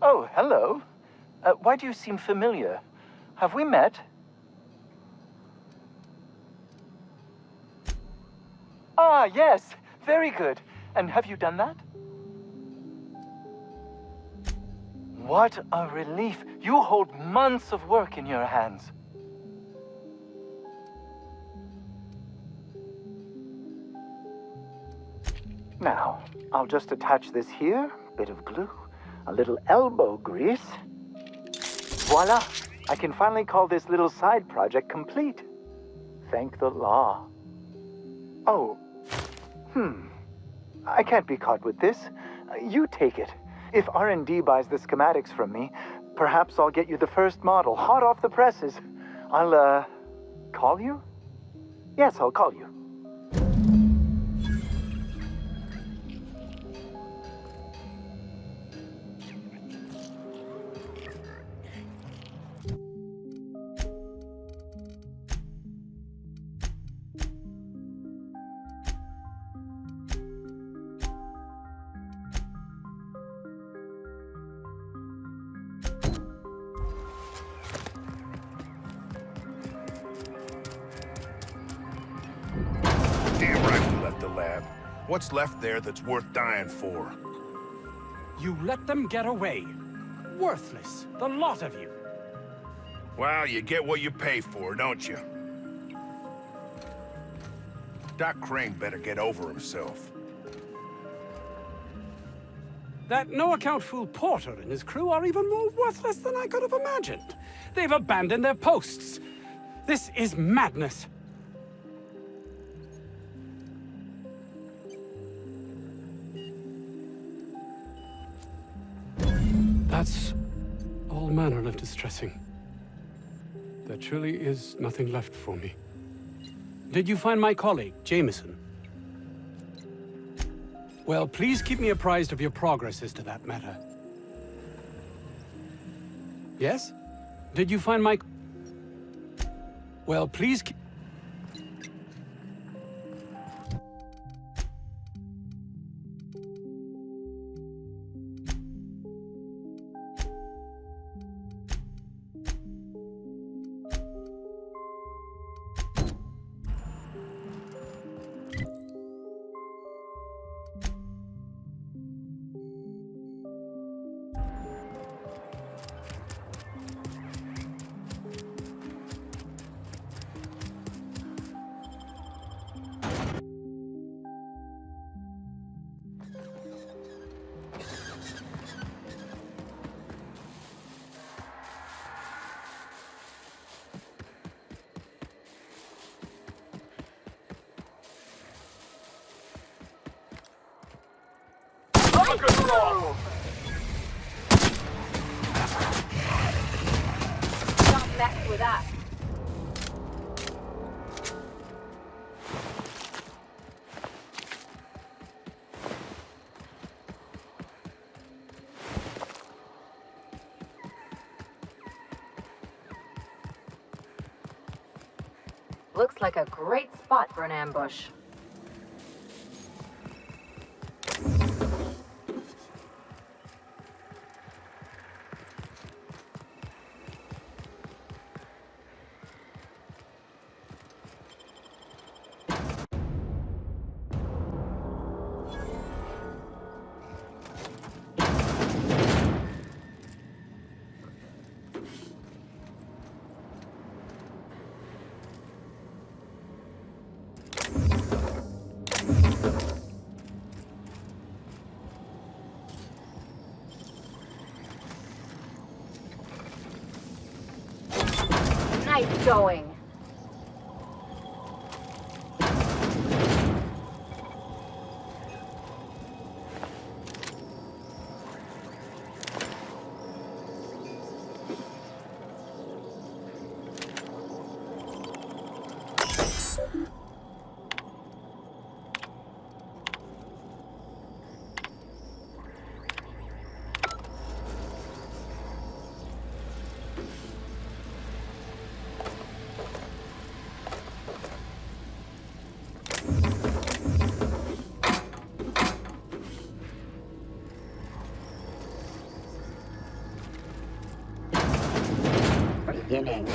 Oh, hello. Why do you seem familiar? Have we met? Ah, yes. Very good. And have you done that? What a relief. You hold months of work in your hands. Now, I'll just attach this here, bit of glue, a little elbow grease. Voila! I can finally call this little side project complete. Thank the law. Oh, I can't be caught with this. You take it. If R&D buys the schematics from me, perhaps I'll get you the first model, hot off the presses. I'll, call you? Yes, I'll call you. Damn right we left the lab. What's left there that's worth dying for? You let them get away. Worthless, the lot of you. Well, you get what you pay for, don't you? Doc Crane better get over himself. That no-account fool Porter and his crew are even more worthless than I could have imagined. They've abandoned their posts. This is madness. That's all manner of distressing. There truly is nothing left for me. Did you find my colleague, Jameson? Well, please keep me apprised of your progress as to that matter. Yes? Did you find my... Well, please keep... Don't mess with that. Looks like a great spot for an ambush. Nice going. beginning.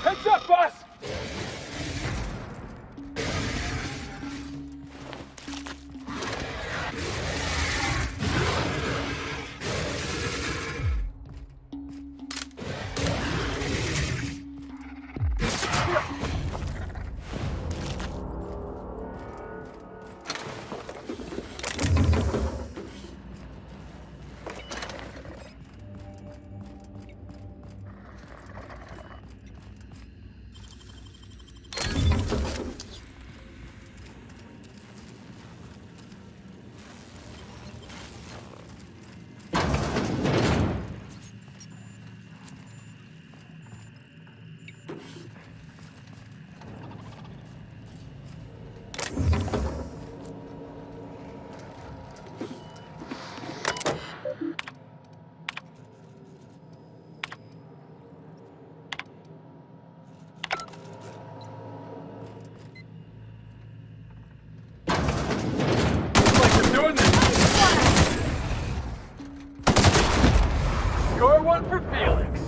Heads up, boss! Score one for Felix.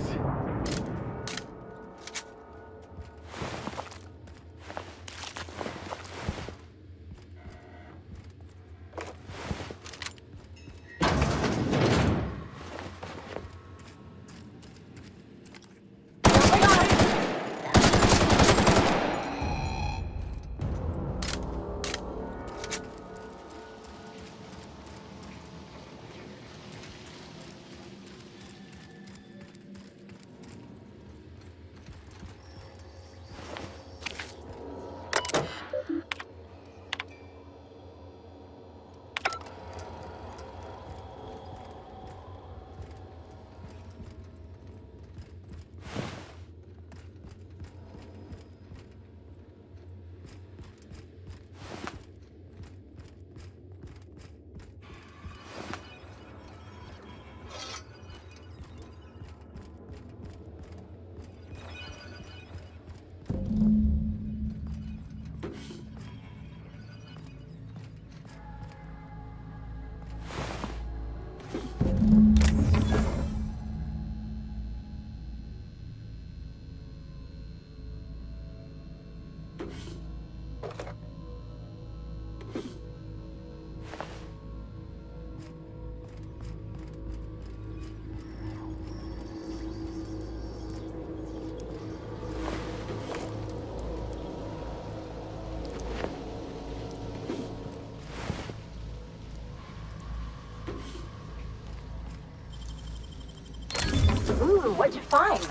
Ooh, what'd you find?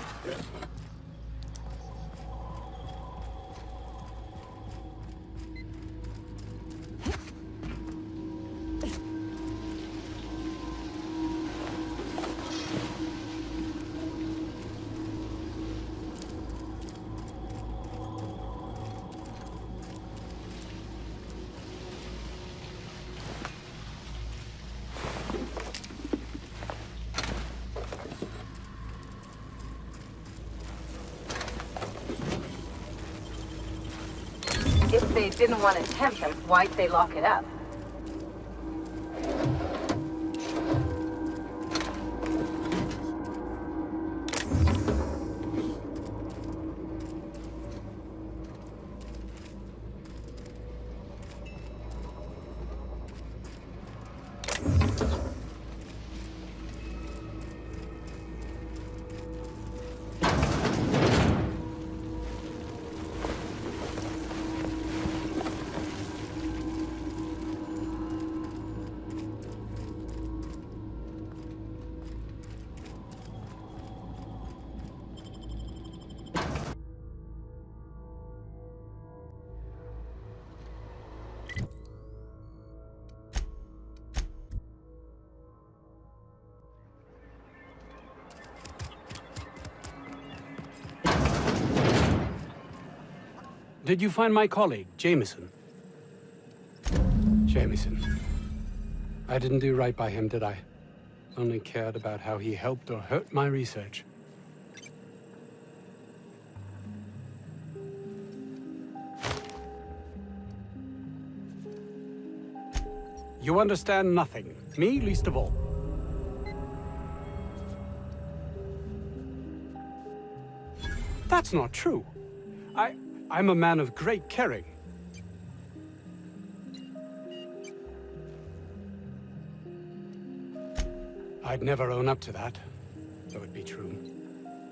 If they didn't want to tempt them, why'd they lock it up? Did you find my colleague, Jameson? Jameson. I didn't do right by him, did I? Only cared about how he helped or hurt my research. You understand nothing. Me least of all. That's not true. I'm a man of great caring. I'd never own up to that, though it be true.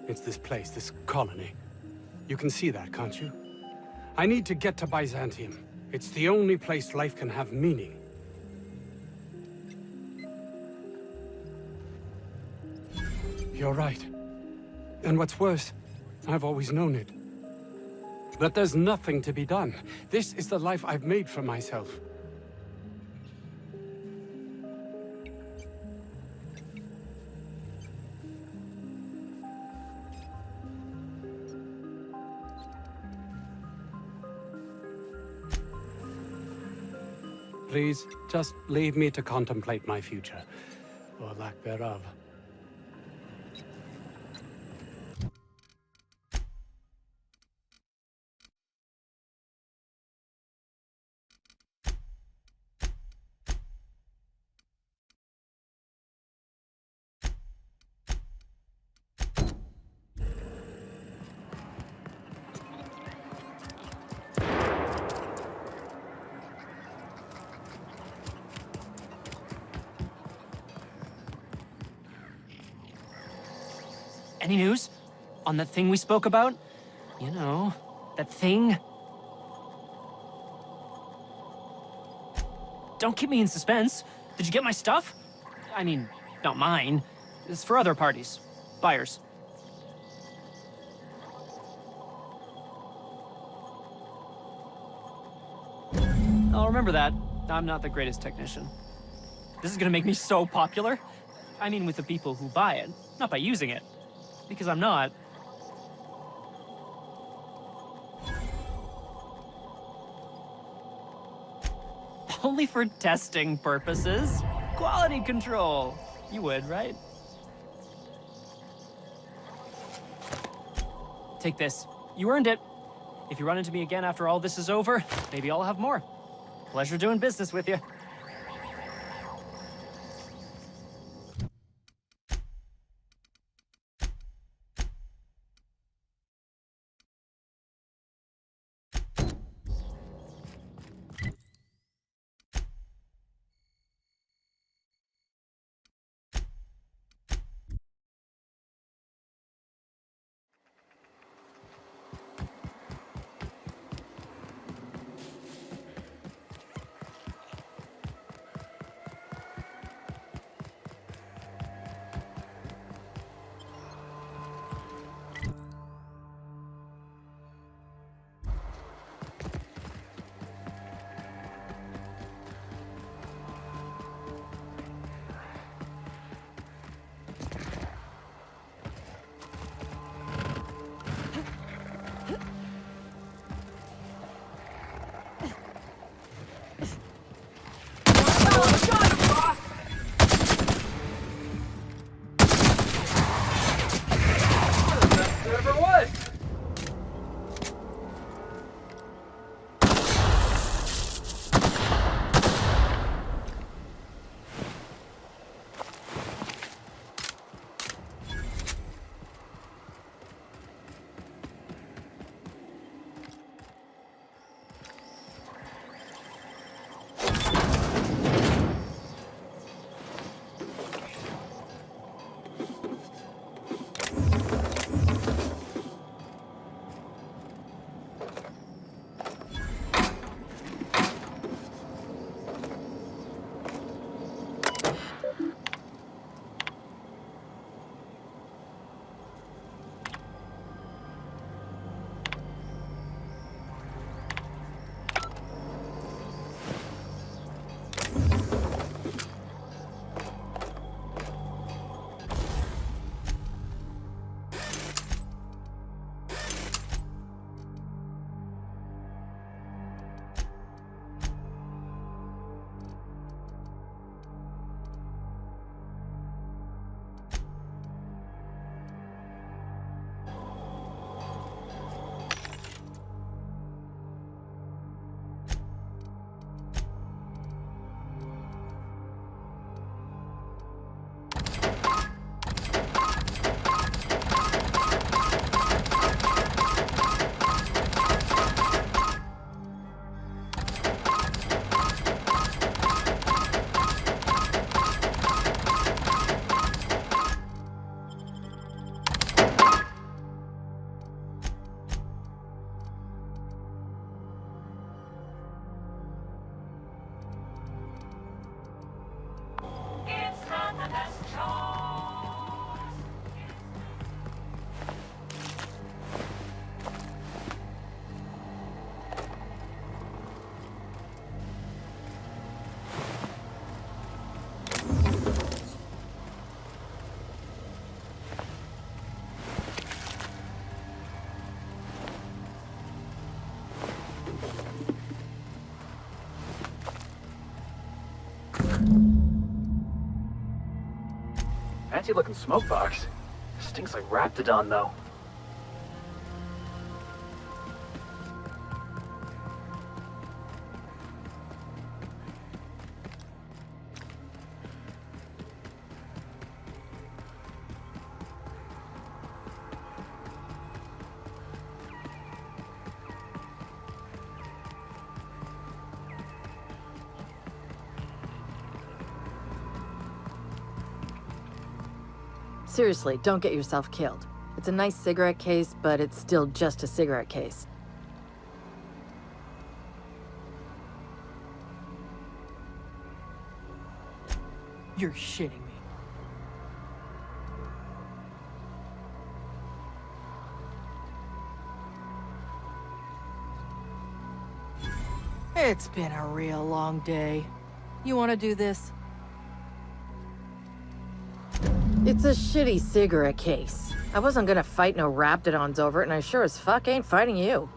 It's this place, this colony. You can see that, can't you? I need to get to Byzantium. It's the only place life can have meaning. You're right. And what's worse, I've always known it. But there's nothing to be done. This is the life I've made for myself. Please, just leave me to contemplate my future, or lack thereof. Any news? On that thing we spoke about? You know, that thing? Don't keep me in suspense. Did you get my stuff? I mean, not mine. It's for other parties. Buyers. I'll remember that. I'm not the greatest technician. This is gonna make me so popular. I mean with the people who buy it, not by using it. Because I'm not. Only for testing purposes. Quality control. You would, right? Take this. You earned it. If you run into me again after all this is over, maybe I'll have more. Pleasure doing business with you. Fancy looking smoke box. Stinks like Raptidon, though. Seriously, don't get yourself killed. It's a nice cigarette case, but it's still just a cigarette case. You're shitting me. It's been a real long day. You want to do this? It's a shitty cigarette case. I wasn't gonna fight no Raptidons over it, and I sure as fuck ain't fighting you.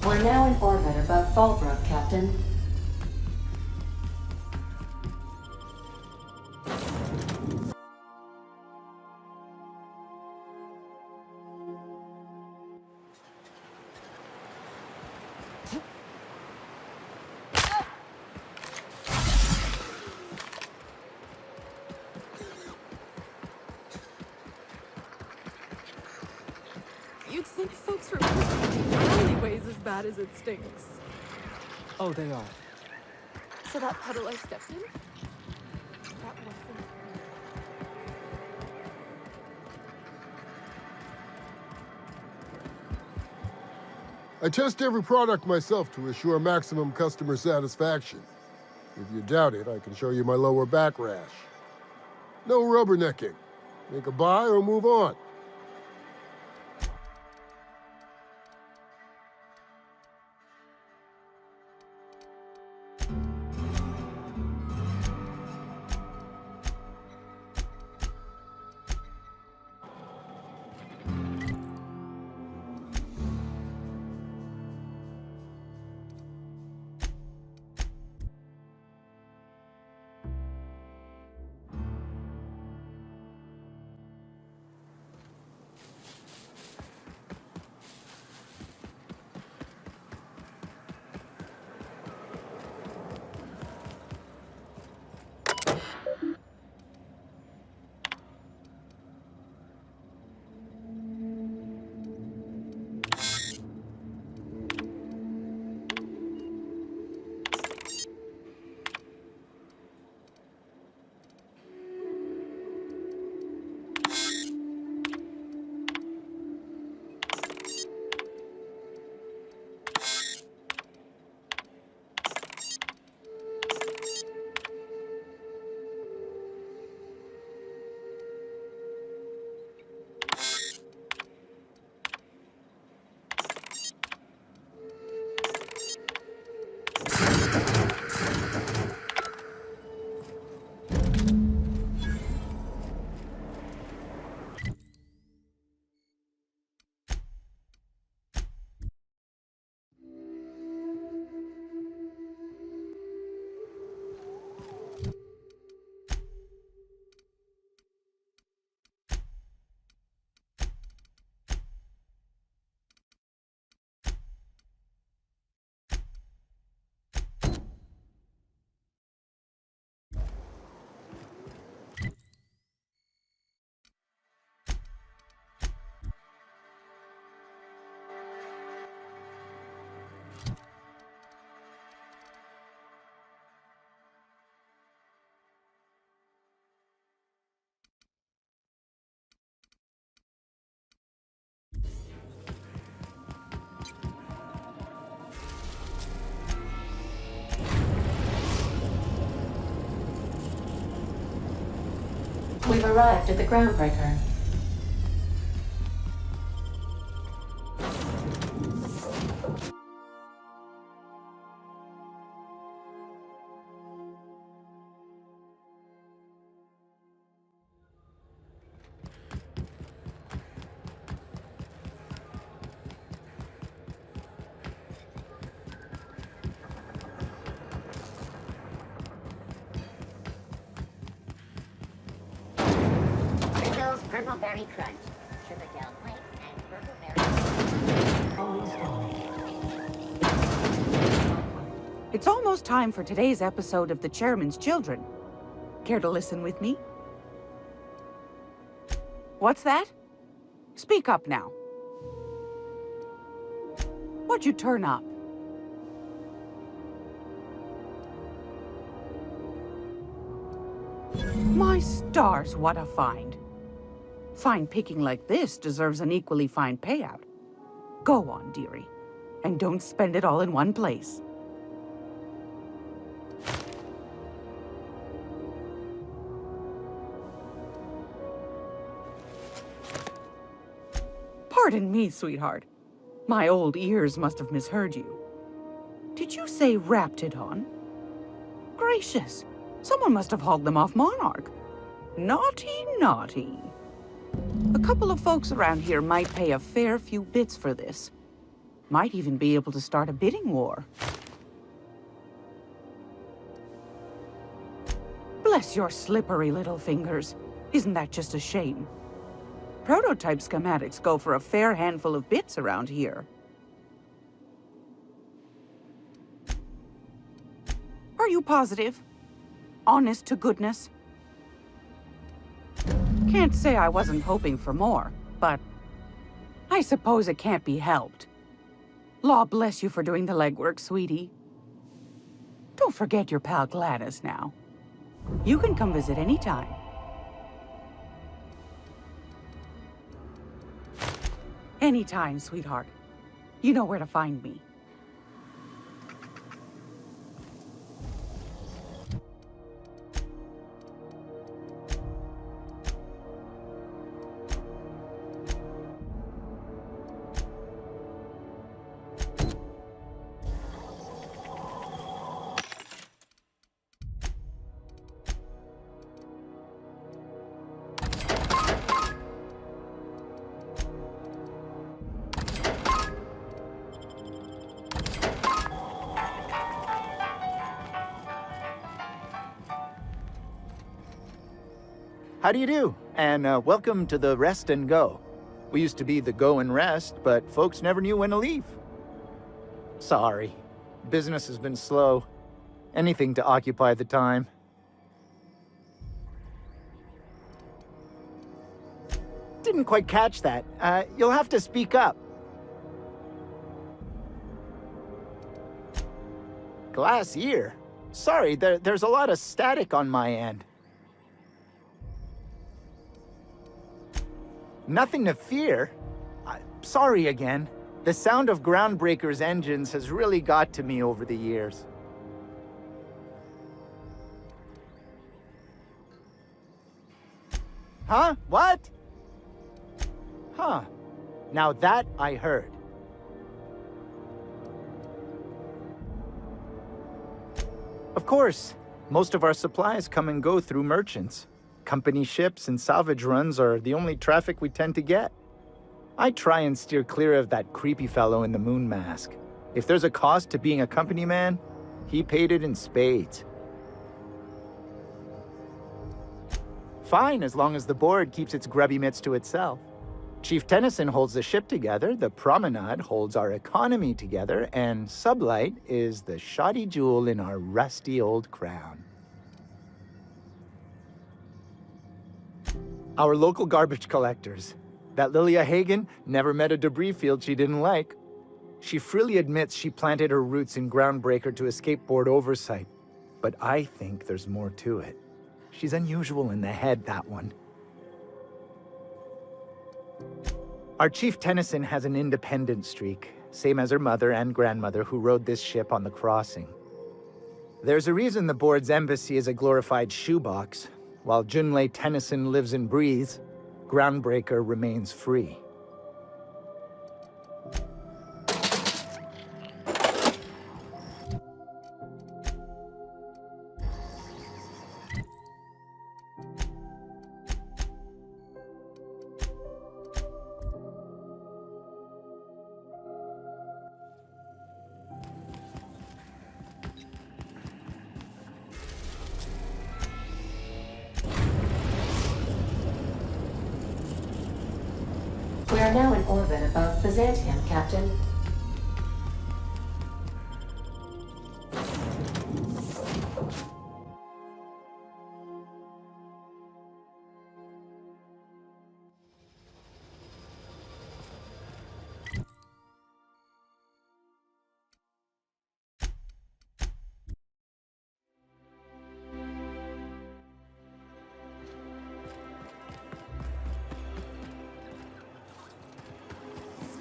We're now in orbit above Fallbrook, Captain. You'd think folks were the alleyways as bad as it stinks. Oh, they are. So that puddle I stepped in? That wasn't... I test every product myself to assure maximum customer satisfaction. If you doubt it, I can show you my lower back rash. No rubbernecking. Make a buy or move on. We've arrived at the groundbreaker. Pringles Purple Berry Crunch. Sugar gel flakes and purple berry. Always It's almost time for today's episode of The Chairman's Children. Care to listen with me? What's that? Speak up now. What'd you turn up? My stars, what a find. Fine picking like this deserves an equally fine payout. Go on, dearie, and don't spend it all in one place. Pardon me, sweetheart. My old ears must have misheard you. Did you say Raptidon? Gracious, someone must have hauled them off Monarch. Naughty, naughty. A couple of folks around here might pay a fair few bits for this. Might even be able to start a bidding war. Bless your slippery little fingers. Isn't that just a shame? Prototype schematics go for a fair handful of bits around here. Are you positive? Honest to goodness? Can't say I wasn't hoping for more, but I suppose it can't be helped. Law bless you for doing the legwork, sweetie. Don't forget your pal Gladys now. You can come visit anytime. Anytime, sweetheart. You know where to find me. How do you do? And welcome to the Rest and Go. We used to be the Go and Rest, but folks never knew when to leave. Sorry. Business has been slow. Anything to occupy the time. Didn't quite catch that. You'll have to speak up. Glass ear? Sorry, there's a lot of static on my end. Nothing to fear. Sorry again. The sound of Groundbreaker's engines has really got to me over the years. Huh? What? Huh. Now that I heard. Of course, most of our supplies come and go through merchants. Company ships and salvage runs are the only traffic we tend to get. I try and steer clear of that creepy fellow in the moon mask. If there's a cost to being a company man, he paid it in spades. Fine, as long as the board keeps its grubby mitts to itself. Chief Tennyson holds the ship together, the Promenade holds our economy together, and Sublight is the shoddy jewel in our rusty old crown. Our local garbage collectors. That Lilia Hagen never met a debris field she didn't like. She freely admits she planted her roots in Groundbreaker to escape board oversight. But I think there's more to it. She's unusual in the head, that one. Our Chief Tennyson has an independent streak, same as her mother and grandmother who rode this ship on the crossing. There's a reason the board's embassy is a glorified shoebox. While Junlei Tennyson lives and breathes, Groundbreaker remains free. We are now in orbit above Byzantium, Captain.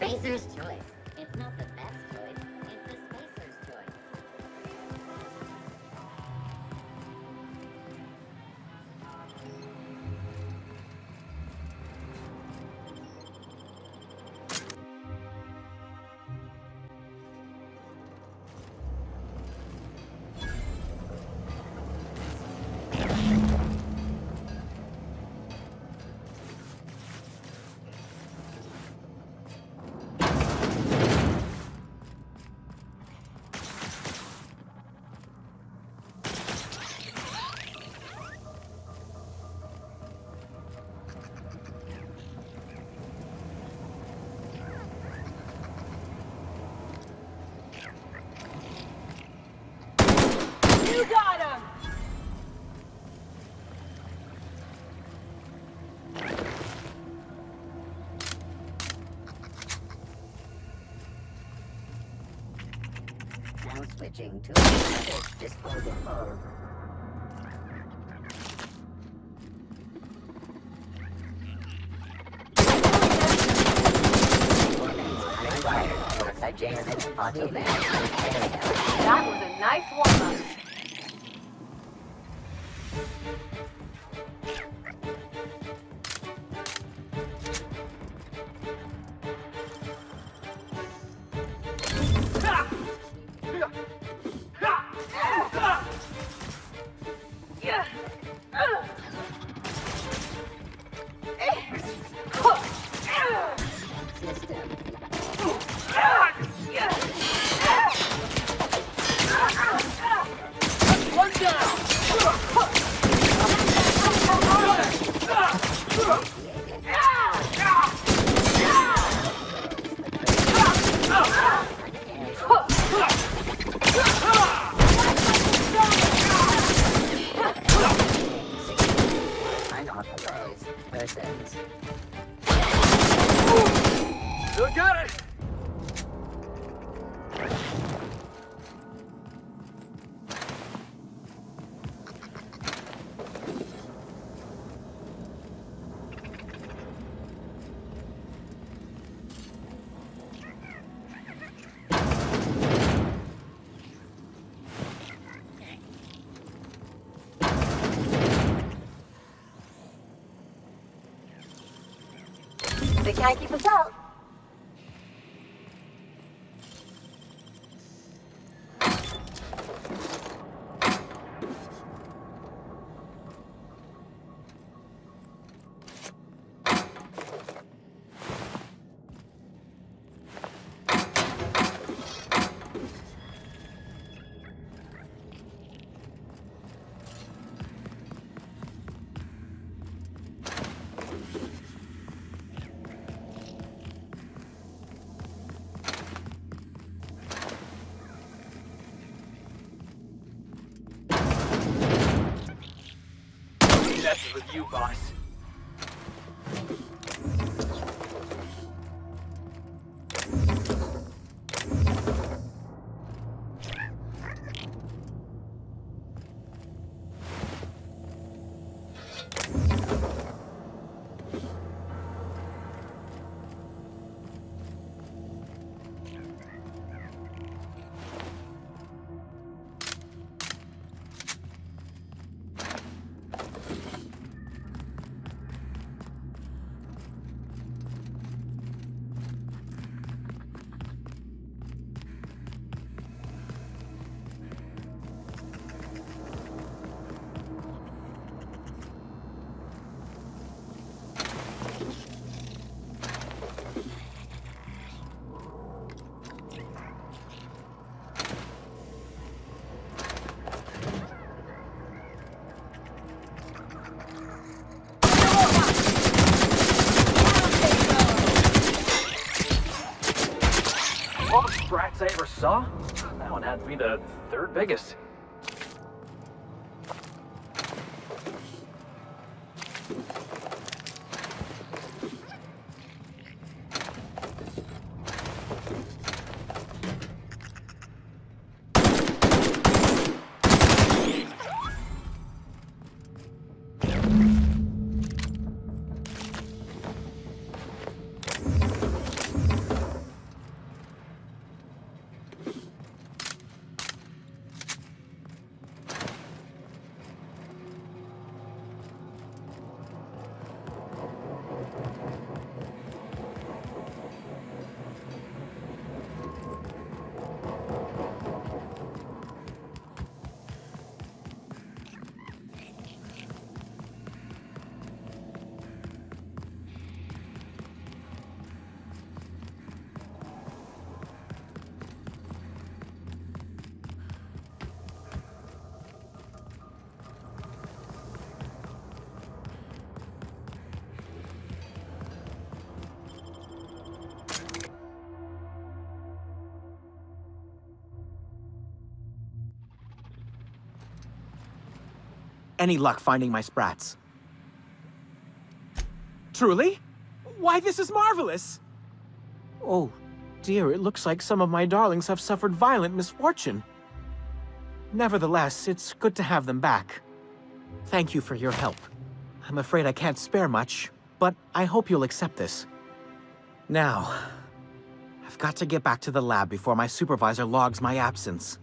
Spacer's choice. It's not the best choice, it's the Spacer's choice. You got him! Now switching to a disposal mode. That was a nice warm-up. Still got it! They can't keep us out. That's with you, boss. sprats I ever saw. That one had to be the third biggest. Any luck finding my sprats? Truly? Why, this is marvelous! Oh, dear, it looks like some of my darlings have suffered violent misfortune. Nevertheless, it's good to have them back. Thank you for your help. I'm afraid I can't spare much, but I hope you'll accept this. Now, I've got to get back to the lab before my supervisor logs my absence.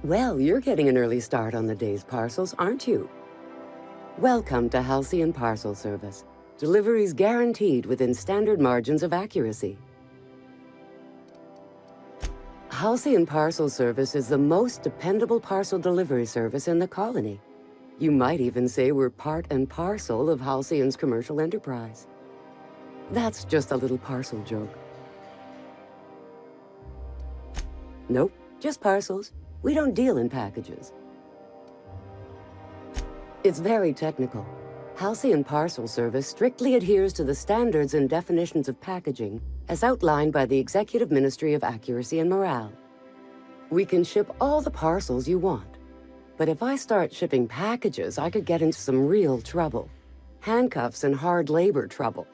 Well, you're getting an early start on the day's parcels, aren't you? Welcome to Halcyon Parcel Service. Deliveries guaranteed within standard margins of accuracy. Halcyon Parcel Service is the most dependable parcel delivery service in the colony. You might even say we're part and parcel of Halcyon's commercial enterprise. That's just a little parcel joke. Nope, just parcels. We don't deal in packages. It's very technical. Halcyon Parcel Service strictly adheres to the standards and definitions of packaging as outlined by the Executive Ministry of Accuracy and Morale. We can ship all the parcels you want. But if I start shipping packages, I could get into some real trouble. Handcuffs and hard labor trouble.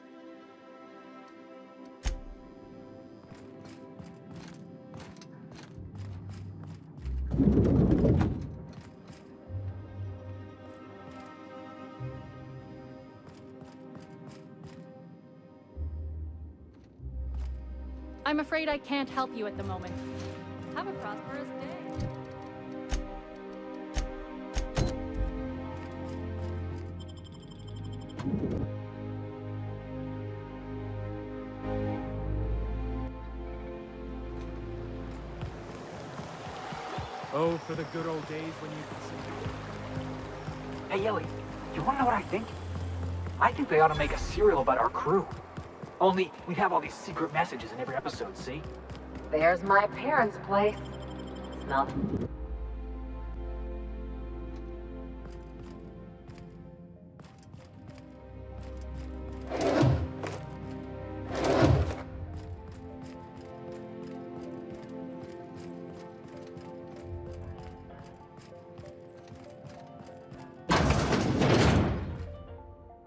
I'm afraid I can't help you at the moment. Have a prosperous day. Oh, for the good old days when you could see. Hey, Ellie, you wanna know what I think? I think they ought to make a serial about our crew. Only, we'd have all these secret messages in every episode, see? There's my parents' place. Smell.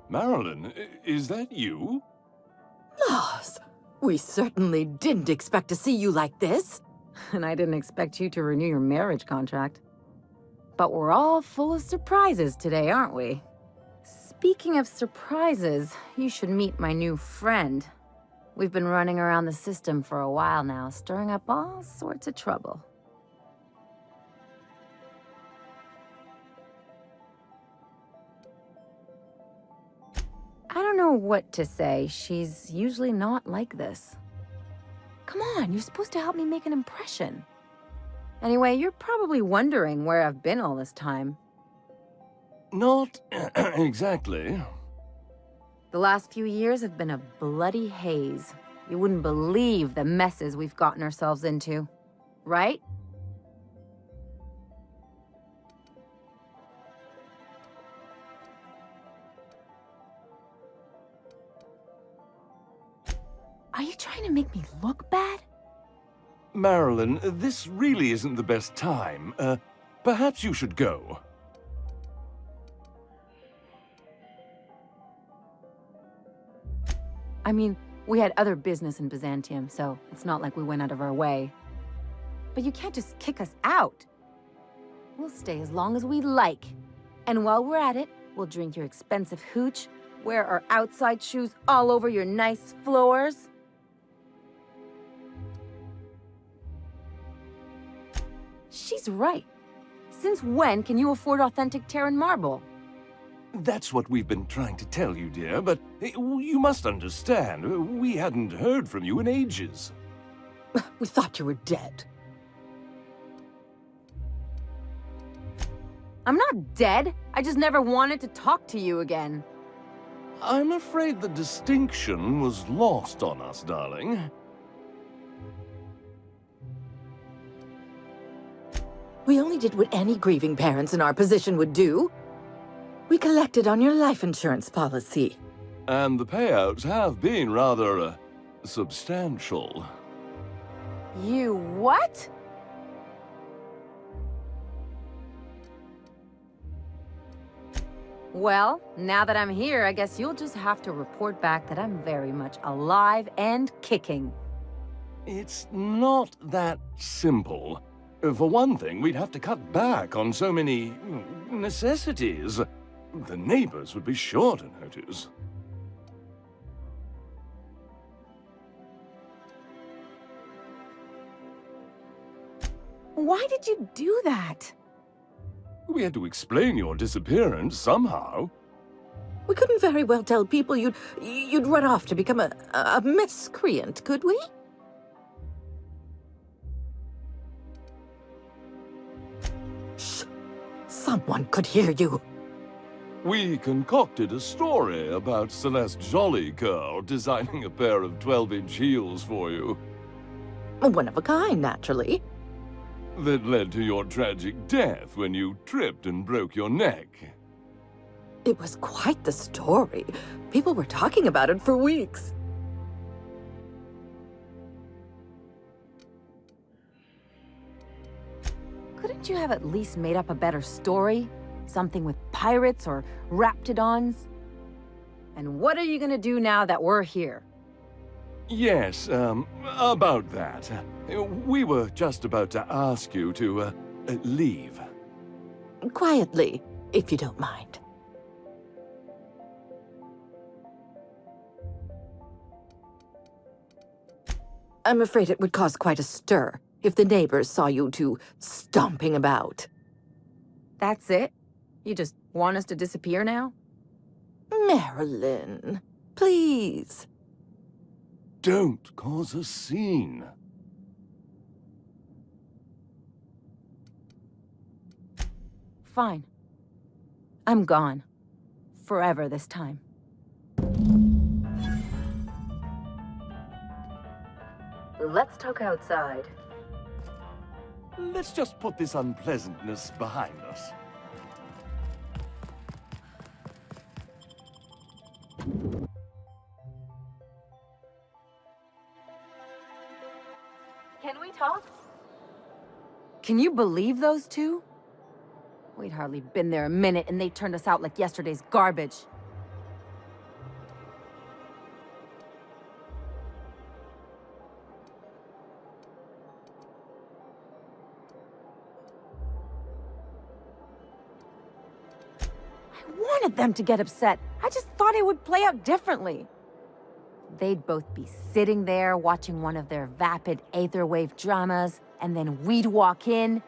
Marilyn, is that you? Laws, we certainly didn't expect to see you like this. And I didn't expect you to renew your marriage contract. But we're all full of surprises today, aren't we? Speaking of surprises, you should meet my new friend. We've been running around the system for a while now, stirring up all sorts of trouble. I don't know what to say. She's usually not like this. Come on, you're supposed to help me make an impression. Anyway, you're probably wondering where I've been all this time. Not exactly. The last few years have been a bloody haze. You wouldn't believe the messes we've gotten ourselves into. Right? Are you trying to make me look bad? Marilyn, this really isn't the best time. Perhaps you should go. I mean, we had other business in Byzantium, so it's not like we went out of our way. But you can't just kick us out. We'll stay as long as we like. And while we're at it, we'll drink your expensive hooch, wear our outside shoes all over your nice floors. She's right. Since when can you afford authentic Terran marble? That's what we've been trying to tell you, dear, but you must understand, we hadn't heard from you in ages. We thought you were dead. I'm not dead. I just never wanted to talk to you again. I'm afraid the distinction was lost on us, darling. We only did what any grieving parents in our position would do. We collected on your life insurance policy. And the payouts have been rather, substantial. You what? Well, now that I'm here, I guess you'll just have to report back that I'm very much alive and kicking. It's not that simple. For one thing, we'd have to cut back on so many necessities. The neighbors would be sure to notice. Why did you do that? We had to explain your disappearance somehow. We couldn't very well tell people you'd run off to become a miscreant, could we? Shh! Someone could hear you. We concocted a story about Celeste Jollycurl designing a pair of 12-inch heels for you. One of a kind, naturally. That led to your tragic death when you tripped and broke your neck. It was quite the story. People were talking about it for weeks. Couldn't you have at least made up a better story? Something with pirates or raptidons? And what are you gonna do now that we're here? Yes, about that. We were just about to ask you to, leave. Quietly, if you don't mind. I'm afraid it would cause quite a stir if the neighbors saw you two stomping about. That's it? You just want us to disappear now? Marilyn, please. Don't cause a scene. Fine. I'm gone. Forever this time. Let's talk outside. Let's just put this unpleasantness behind us. Can we talk? Can you believe those two? We'd hardly been there a minute and they turned us out like yesterday's garbage. I wanted them to get upset. I just thought it would play out differently. They'd both be sitting there watching one of their vapid aetherwave dramas, and then we'd walk in.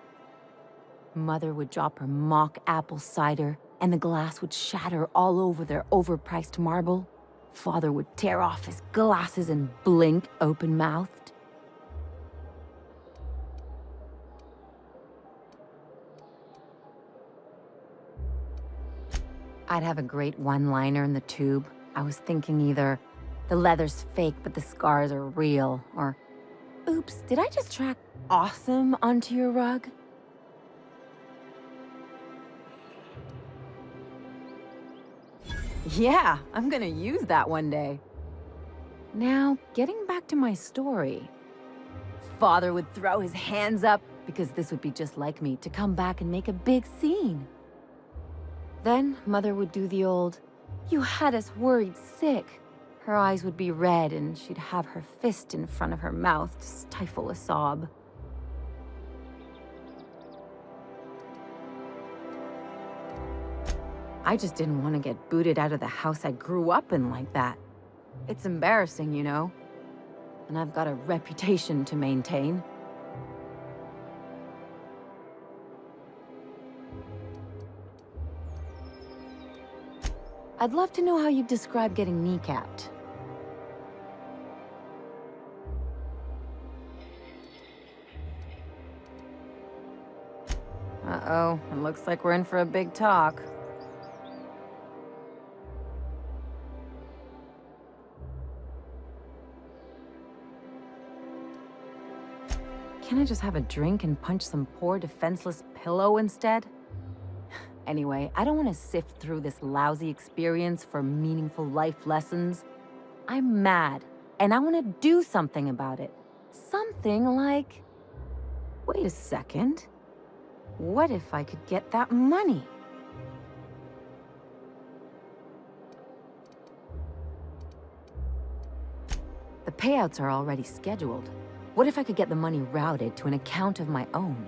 Mother would drop her mock apple cider, and the glass would shatter all over their overpriced marble. Father would tear off his glasses and blink open-mouthed. I'd have a great one-liner in the tube, I was thinking either the leather's fake but the scars are real, or oops, did I just track awesome onto your rug? Yeah, I'm gonna use that one day. Now, getting back to my story. Father would throw his hands up because this would be just like me to come back and make a big scene. Then Mother would do the old, "You had us worried sick." Her eyes would be red and she'd have her fist in front of her mouth to stifle a sob. I just didn't want to get booted out of the house I grew up in like that. It's embarrassing, you know? And I've got a reputation to maintain. I'd love to know how you'd describe getting kneecapped. Uh-oh, it looks like we're in for a big talk. Can't I just have a drink and punch some poor defenseless pillow instead? Anyway, I don't want to sift through this lousy experience for meaningful life lessons. I'm mad, and I want to do something about it. Something like... Wait a second. What if I could get that money? The payouts are already scheduled. What if I could get the money routed to an account of my own?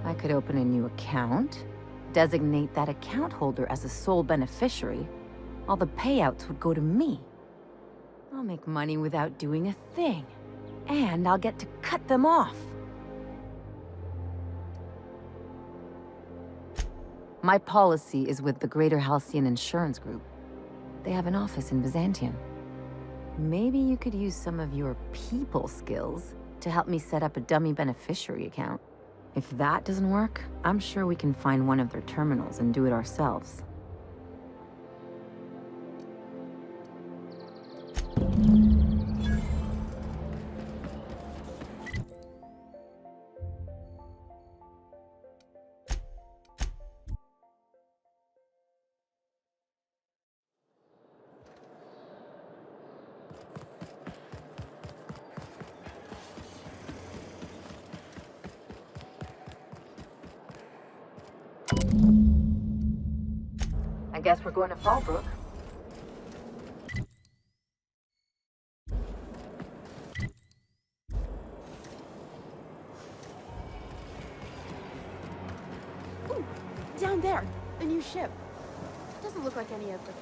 I could open a new account, designate that account holder as a sole beneficiary. All the payouts would go to me. I'll make money without doing a thing. And I'll get to cut them off. My policy is with the Greater Halcyon Insurance Group. They have an office in Byzantium. Maybe you could use some of your people skills to help me set up a dummy beneficiary account. If that doesn't work, I'm sure we can find one of their terminals and do it ourselves. I guess we're going to Fallbrook. Ooh, down there, a new ship. Doesn't look like any of the...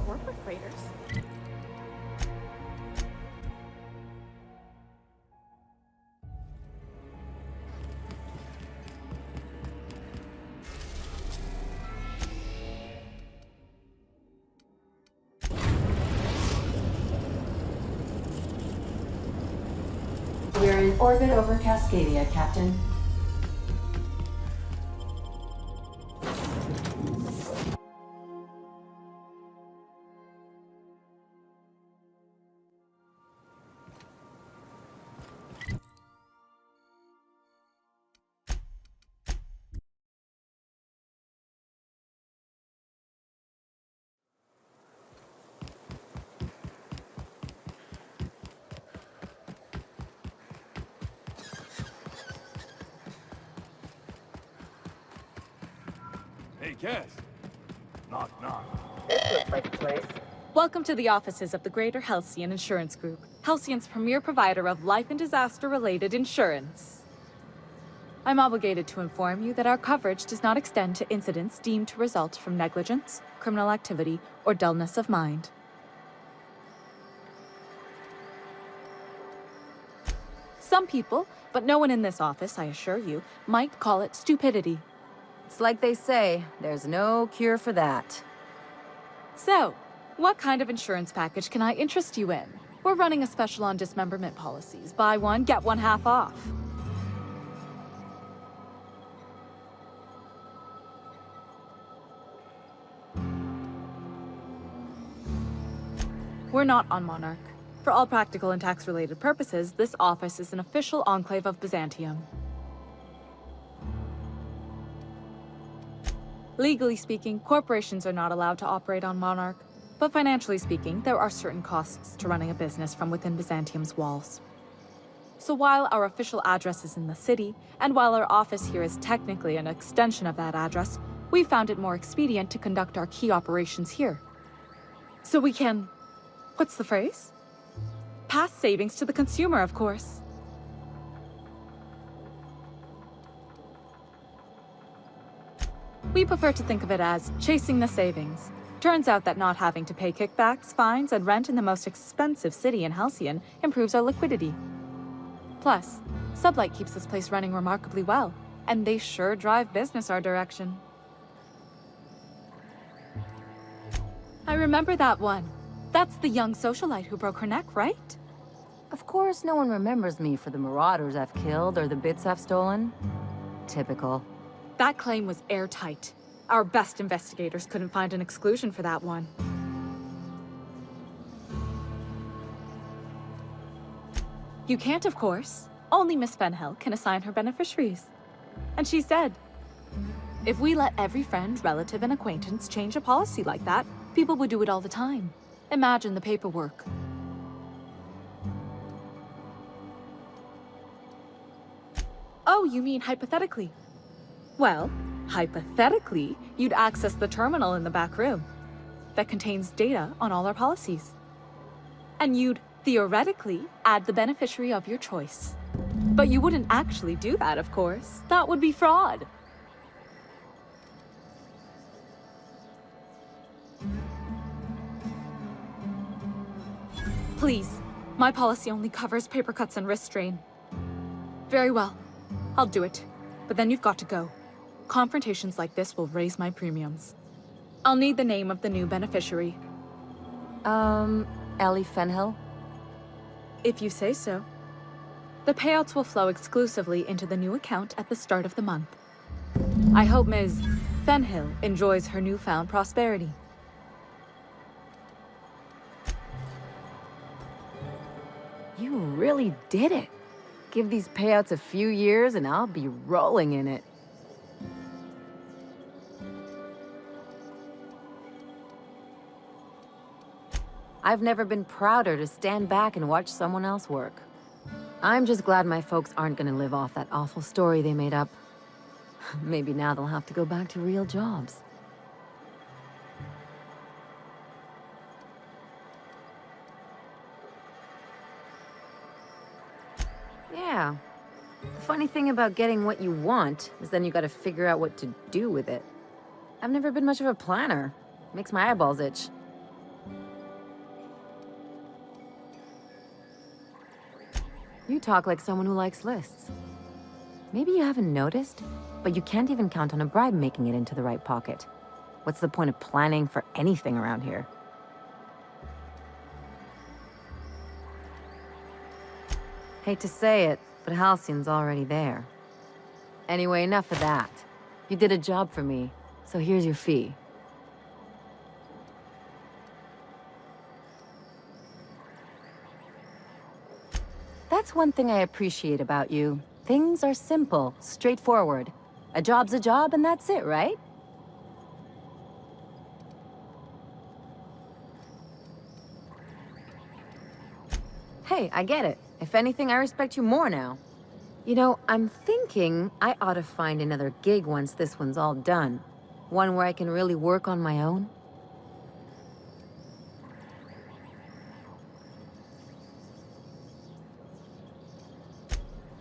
corporate freighters. We're in orbit over Cascadia, Captain. Hey, Cass. Knock, knock. This looks like a place. Welcome to the offices of the Greater Halcyon Insurance Group, Halcyon's premier provider of life and disaster-related insurance. I'm obligated to inform you that our coverage does not extend to incidents deemed to result from negligence, criminal activity, or dullness of mind. Some people, but no one in this office, I assure you, might call it stupidity. It's like they say, there's no cure for that. So, what kind of insurance package can I interest you in? We're running a special on dismemberment policies. Buy one, get one half off. We're not on Monarch. For all practical and tax-related purposes, this office is an official enclave of Byzantium. Legally speaking, corporations are not allowed to operate on Monarch, but financially speaking, there are certain costs to running a business from within Byzantium's walls. So while our official address is in the city, and while our office here is technically an extension of that address, we found it more expedient to conduct our key operations here. So we can... what's the phrase? Pass savings to the consumer, of course. We prefer to think of it as chasing the savings. Turns out that not having to pay kickbacks, fines, and rent in the most expensive city in Halcyon improves our liquidity. Plus, Sublight keeps this place running remarkably well, and they sure drive business our direction. I remember that one. That's the young socialite who broke her neck, right? Of course, no one remembers me for the marauders I've killed or the bits I've stolen. Typical. That claim was airtight. Our best investigators couldn't find an exclusion for that one. You can't, of course. Only Miss Fenhill can assign her beneficiaries. And she's dead. If we let every friend, relative, and acquaintance change a policy like that, people would do it all the time. Imagine the paperwork. Oh, you mean hypothetically? Well, hypothetically, you'd access the terminal in the back room that contains data on all our policies. And you'd, theoretically, add the beneficiary of your choice. But you wouldn't actually do that, of course. That would be fraud. Please, my policy only covers paper cuts and wrist strain. Very well, I'll do it. But then you've got to go. Confrontations like this will raise my premiums. I'll need the name of the new beneficiary. Ellie Fenhill? If you say so. The payouts will flow exclusively into the new account at the start of the month. I hope Ms. Fenhill enjoys her newfound prosperity. You really did it. Give these payouts a few years and I'll be rolling in it. I've never been prouder to stand back and watch someone else work. I'm just glad my folks aren't gonna live off that awful story they made up. Maybe now they'll have to go back to real jobs. Yeah. The funny thing about getting what you want is then you gotta figure out what to do with it. I've never been much of a planner. Makes my eyeballs itch. You talk like someone who likes lists. Maybe you haven't noticed, but you can't even count on a bribe making it into the right pocket. What's the point of planning for anything around here? Hate to say it, but Halcyon's already there. Anyway, enough of that. You did a job for me, so here's your fee. That's one thing I appreciate about you. Things are simple, straightforward. A job's a job, and that's it, right? Hey, I get it. If anything, I respect you more now. You know, I'm thinking I ought to find another gig once this one's all done. One where I can really work on my own.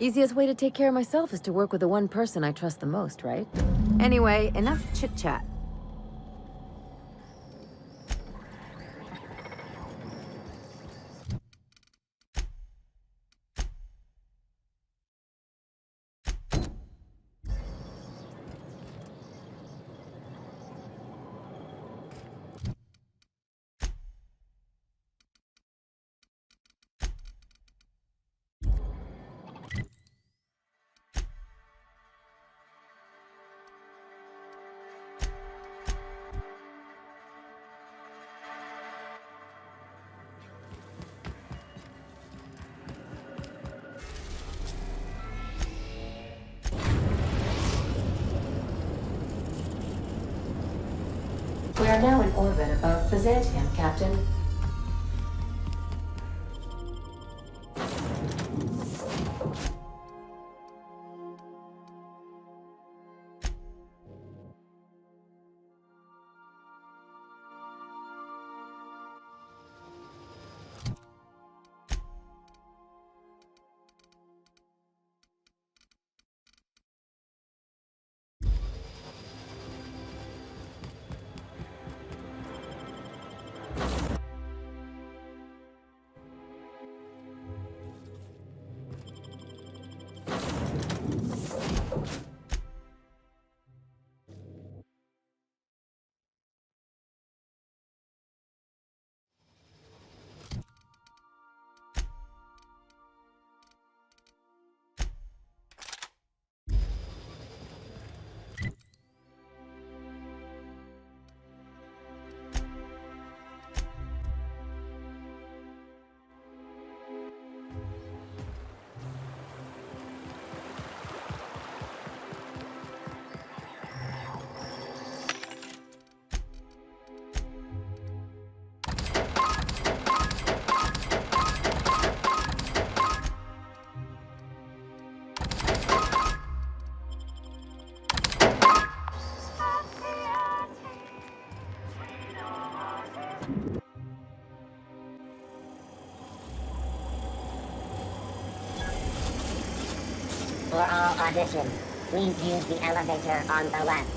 Easiest way to take care of myself is to work with the one person I trust the most, right? Anyway, enough chit-chat. are now in orbit above Byzantium, Captain. For all auditions, please use the elevator on the left.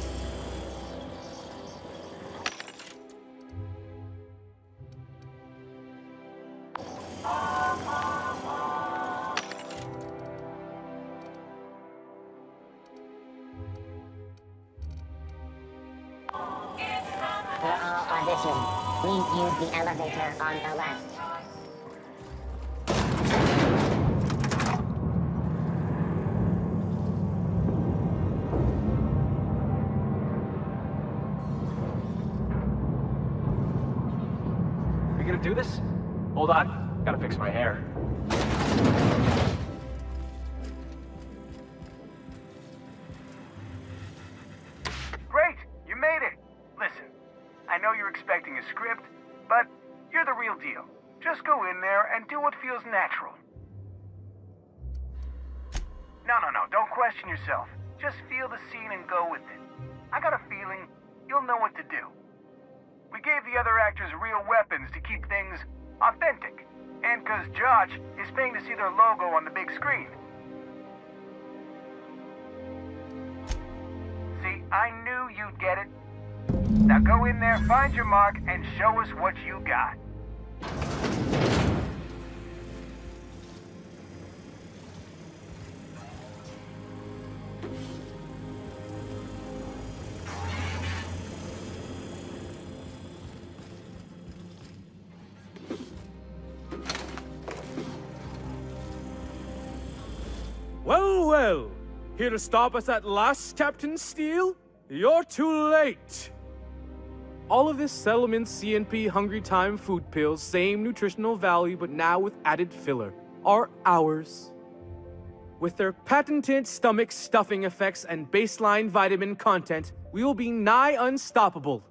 For all auditions, please use the elevator on the left. You gonna do this? Hold on, gotta fix my hair. Great! You made it! Listen, I know you're expecting a script, but you're the real deal. Just go in there and do what feels natural. No, don't question yourself. Just feel the scene and go with it. I got a feeling you'll know what to do. We gave the other actors real weapons to keep things authentic. And because Josh is paying to see their logo on the big screen. See, I knew you'd get it. Now go in there, find your mark, and show us what you got. Well, here to stop us at last, Captain Steele? You're too late! All of this Settlement CNP Hungry Time food pills, same nutritional value but now with added filler, are ours. With their patented stomach stuffing effects and baseline vitamin content, we will be nigh unstoppable.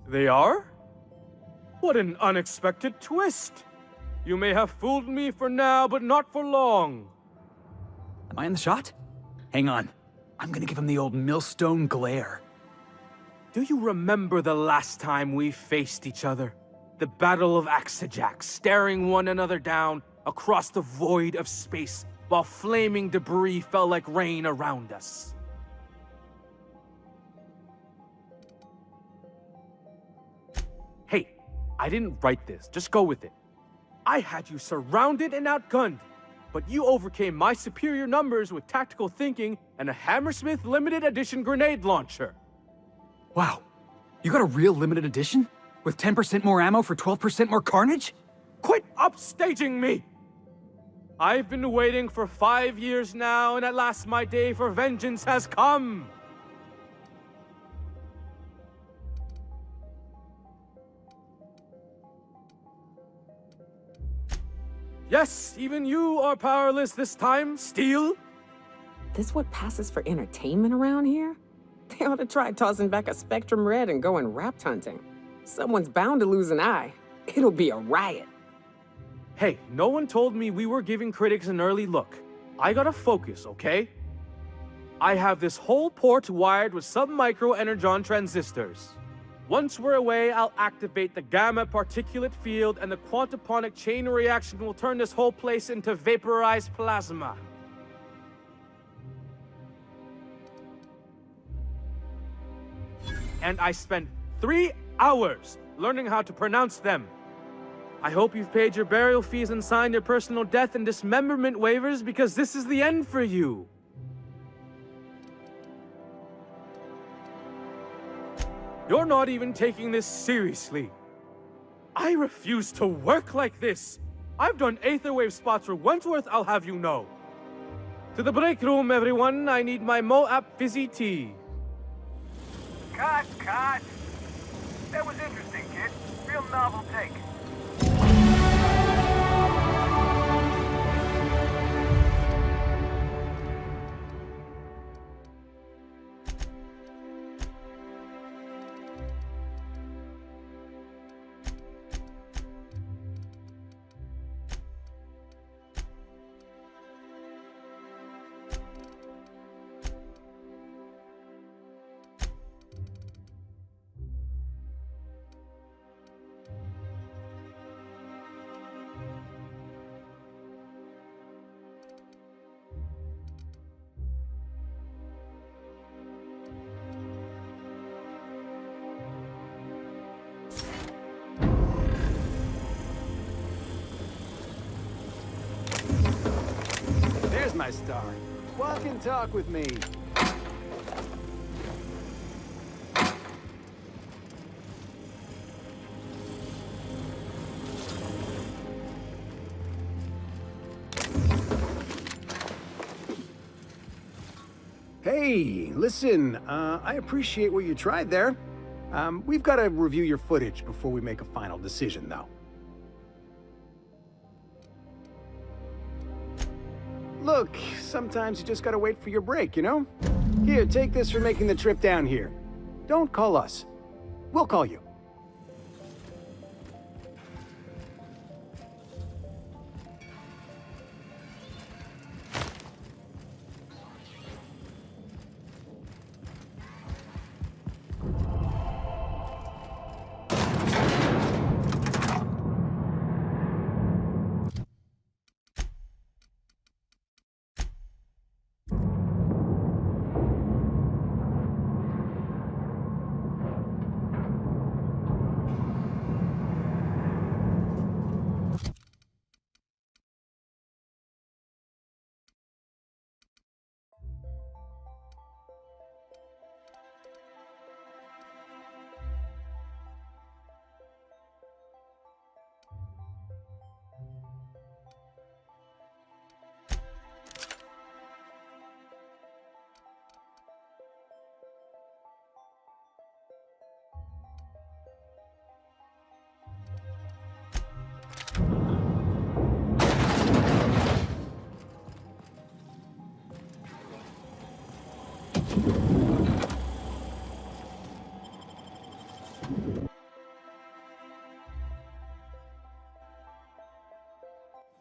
They are? What an unexpected twist! You may have fooled me for now, but not for long. Am I in the shot? Hang on. I'm gonna give him the old millstone glare. Do you remember the last time we faced each other? The Battle of Axejack, staring one another down across the void of space while flaming debris fell like rain around us. Hey, I didn't write this, just go with it. I had you surrounded and outgunned, but you overcame my superior numbers with tactical thinking and a Hammersmith limited edition grenade launcher. Wow, you got a real limited edition? With 10% more ammo for 12% more carnage? Quit upstaging me! I've been waiting for 5 years now, and at last my day for vengeance has come! Yes, even you are powerless this time, Steel. This what passes for entertainment around here? They ought to try tossing back a Spectrum Red and going rapt hunting. Someone's bound to lose an eye. It'll be a riot. Hey, no one told me we were giving critics an early look. I gotta focus, okay? I have this whole port wired with sub-micro energon transistors. Once we're away, I'll activate the gamma particulate field and the quantaponic chain reaction will turn this whole place into vaporized plasma. And I spent 3 hours learning how to pronounce them. I hope you've paid your burial fees and signed your personal death and dismemberment waivers because this is the end for you. You're not even taking this seriously. I refuse to work like this. I've done Aetherwave spots for Wentworth, I'll have you know. To the break room, everyone. I need my Moab fizzy tea. Cut! That was interesting, kid. Real novel take. There's my star. Walk and talk with me. Hey, listen, I appreciate what you tried there. We've got to review your footage before we make a final decision, though. Look, sometimes you just gotta wait for your break, you know? Here, take this for making the trip down here. Don't call us. We'll call you.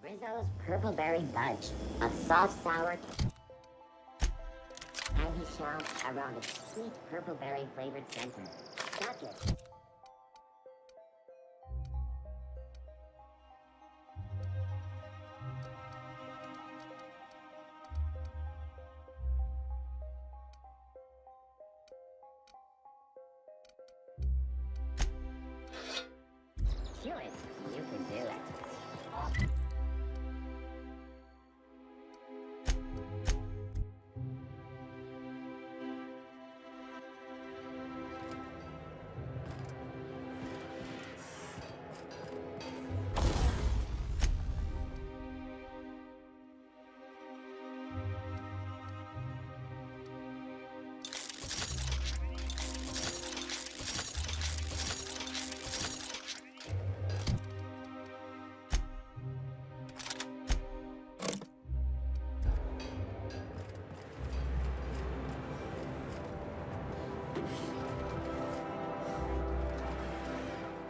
Rizzo's Purple Berry Budge, a soft sour candy shell around a sweet purple berry flavored center. Chocolate. Do it. You can do it.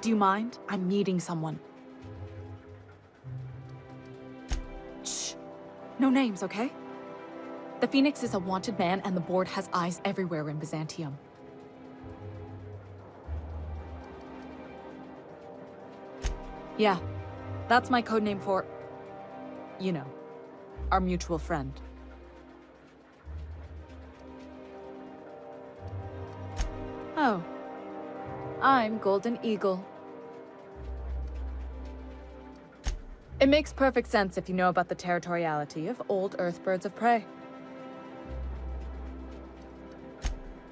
Do you mind? I'm meeting someone. Shh. No names, okay? The Phoenix is a wanted man, and the board has eyes everywhere in Byzantium. Yeah, that's my codename for, you know, our mutual friend. Oh, I'm Golden Eagle. It makes perfect sense if you know about the territoriality of old Earth birds of prey.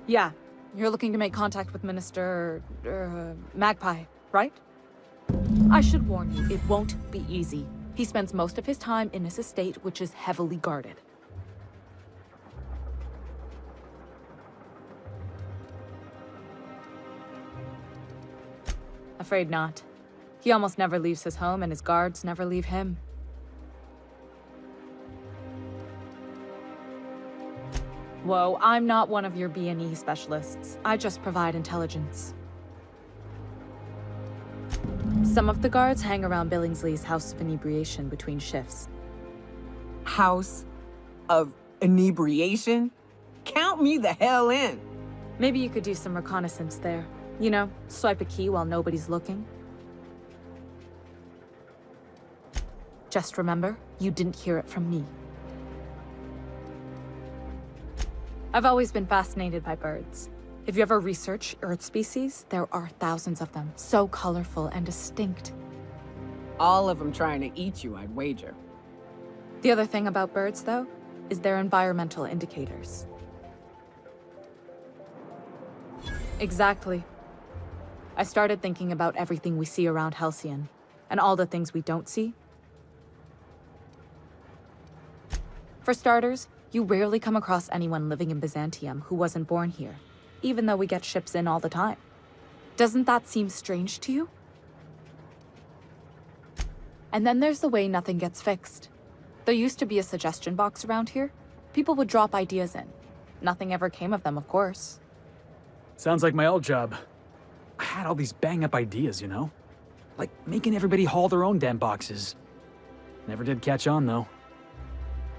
Yeah, you're looking to make contact with Minister... Magpie, right? I should warn you, it won't be easy. He spends most of his time in his estate, which is heavily guarded. Afraid not. He almost never leaves his home, and his guards never leave him. Whoa, I'm not one of your B&E specialists. I just provide intelligence. Some of the guards hang around Billingsley's House of Inebriation between shifts. House of Inebriation? Count me the hell in! Maybe you could do some reconnaissance there. You know, swipe a key while nobody's looking. Just remember, you didn't hear it from me. I've always been fascinated by birds. If you ever research Earth species, there are thousands of them, so colorful and distinct. All of them trying to eat you, I'd wager. The other thing about birds, though, is their environmental indicators. Exactly. I started thinking about everything we see around Halcyon, and all the things we don't see. For starters, you rarely come across anyone living in Byzantium who wasn't born here, even though we get ships in all the time. Doesn't that seem strange to you? And then there's the way nothing gets fixed. There used to be a suggestion box around here. People would drop ideas in. Nothing ever came of them, of course. Sounds like my old job. I had all these bang-up ideas, you know? Like making everybody haul their own damn boxes. Never did catch on, though.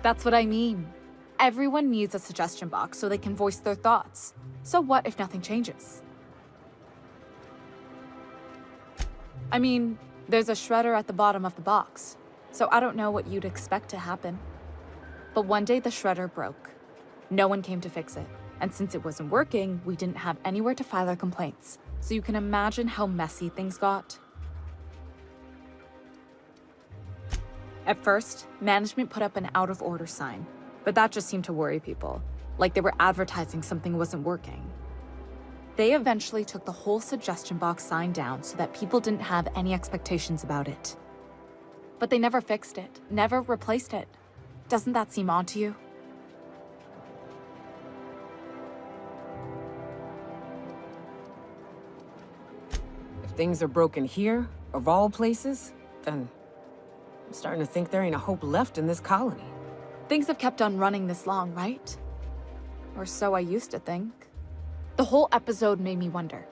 That's what I mean. Everyone needs a suggestion box so they can voice their thoughts. So what if nothing changes? I mean, there's a shredder at the bottom of the box, so I don't know what you'd expect to happen. But one day the shredder broke. No one came to fix it, and since it wasn't working, we didn't have anywhere to file our complaints. So you can imagine how messy things got. At first, management put up an out-of-order sign, but that just seemed to worry people, like they were advertising something wasn't working. They eventually took the whole suggestion box sign down so that people didn't have any expectations about it. But they never fixed it, never replaced it. Doesn't that seem odd to you? If things are broken here, of all places, then I'm starting to think there ain't a hope left in this colony. Things have kept on running this long, right? Or so I used to think. The whole episode made me wonder,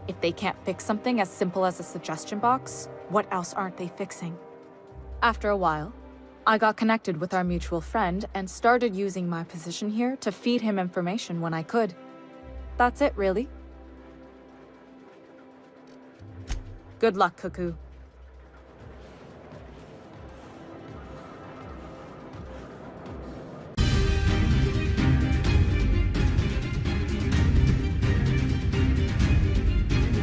if they can't fix something as simple as a suggestion box, what else aren't they fixing? After a while, I got connected with our mutual friend and started using my position here to feed him information when I could. That's it, really. Good luck, Cuckoo.